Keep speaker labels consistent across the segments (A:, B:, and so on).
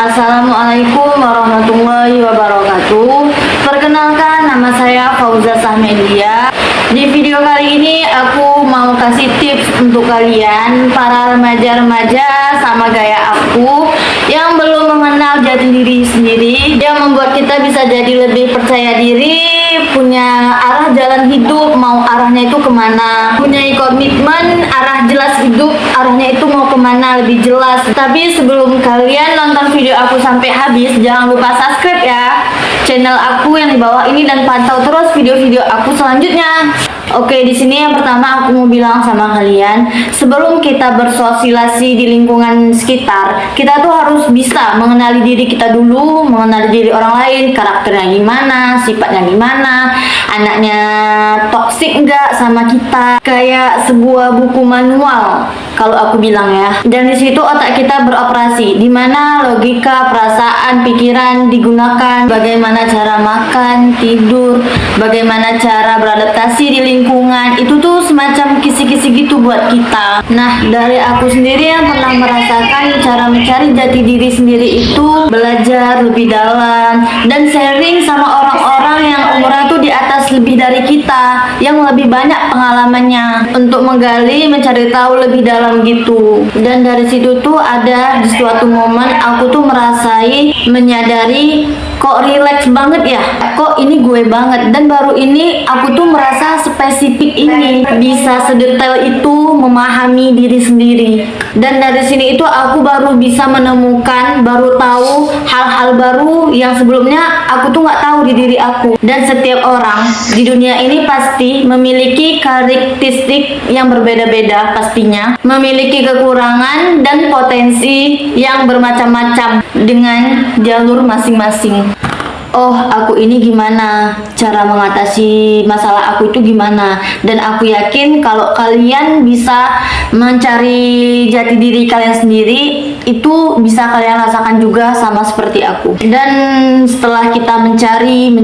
A: Assalamualaikum warahmatullahi wabarakatuh. Perkenalkan, nama saya Fauza Sahmedia. Di video kali ini aku mau kasih tips untuk kalian para remaja-remaja sama gaya aku yang belum mengenal jati diri sendiri, yang membuat kita bisa jadi lebih percaya diri, punya arah jalan hidup, mau arahnya itu kemana, punya komitmen, arah jelas hidup, arahnya itu mau kemana lebih jelas. Tapi sebelum kalian nonton video aku sampai habis, jangan lupa subscribe ya channel aku yang di bawah ini dan pantau terus video-video aku selanjutnya. Oke, di sini yang pertama aku mau bilang sama kalian, sebelum kita bersosialisasi di lingkungan sekitar, kita tuh harus bisa mengenali diri kita dulu, mengenali diri orang lain, karakternya gimana, sifatnya gimana, anaknya toksik enggak sama kita, kayak sebuah buku manual kalau aku bilang ya. Dan di situ otak kita beroperasi, di mana logika, perasaan, pikiran digunakan, bagaimana cara makan, tidur, bagaimana cara beradaptasi di lingkungan, itu tuh semacam kisi-kisi gitu buat kita. Nah, dari aku sendiri yang pernah merasakan cara mencari jati diri sendiri itu belajar lebih dalam dan sharing sama orang-orang yang umurnya tuh di atas lebih dari kita, yang lebih banyak pengalamannya, untuk menggali, mencari tahu lebih dalam gitu. Dan dari situ tuh ada di suatu momen aku tuh menyadari kok relax banget ya, kok ini gue banget, dan baru ini aku tuh merasa spesifik ini, bisa sedetail itu memahami diri sendiri. Dan dari sini itu aku baru bisa menemukan, baru tahu hal-hal baru yang sebelumnya aku tuh nggak tahu di diri aku. Dan setiap orang di dunia ini pasti memiliki karakteristik yang berbeda-beda, pastinya memiliki kekurangan dan potensi yang bermacam-macam dengan jalur masing-masing. Oh, aku ini gimana, cara mengatasi masalah aku itu gimana. Dan aku yakin kalau kalian bisa mencari jati diri kalian sendiri, itu bisa kalian rasakan juga sama seperti aku. Dan setelah kita mencari,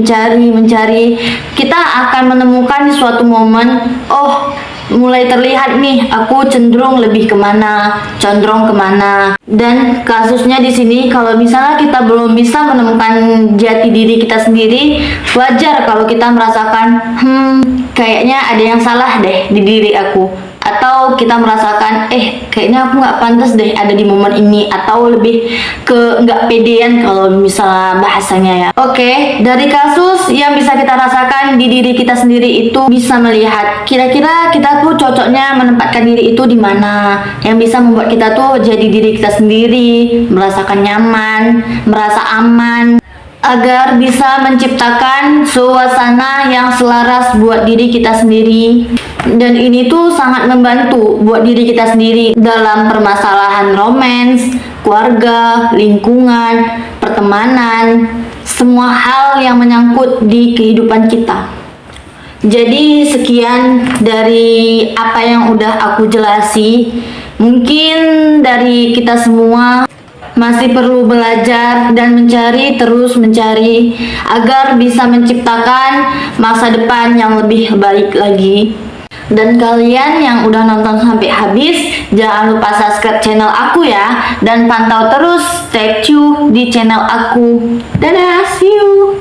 A: kita akan menemukan di suatu momen, oh, mulai terlihat nih aku cenderung lebih kemana, condong kemana. Dan kasusnya di sini, kalau misalnya kita belum bisa menemukan jati diri kita sendiri, wajar kalau kita merasakan kayaknya ada yang salah deh di diri aku, atau kita merasakan kayaknya aku nggak pantas deh ada di momen ini, atau lebih ke nggak pedean kalau misalnya bahasanya ya. Oke, dari kasus yang bisa kita rasakan di diri kita sendiri itu bisa melihat kira-kira kita tuh cocoknya menempatkan diri itu di mana, yang bisa membuat kita tuh jadi diri kita sendiri, merasakan nyaman, merasa aman, agar bisa menciptakan suasana yang selaras buat diri kita sendiri. Dan ini tuh sangat membantu buat diri kita sendiri dalam permasalahan romans, keluarga, lingkungan, pertemanan, semua hal yang menyangkut di kehidupan kita. Jadi sekian dari apa yang udah aku jelasi. Mungkin dari kita semua masih perlu belajar dan terus mencari agar bisa menciptakan masa depan yang lebih baik lagi. Dan kalian yang udah nonton sampai habis, jangan lupa subscribe channel aku ya, dan pantau terus, stay tune di channel aku. Dadah, see you.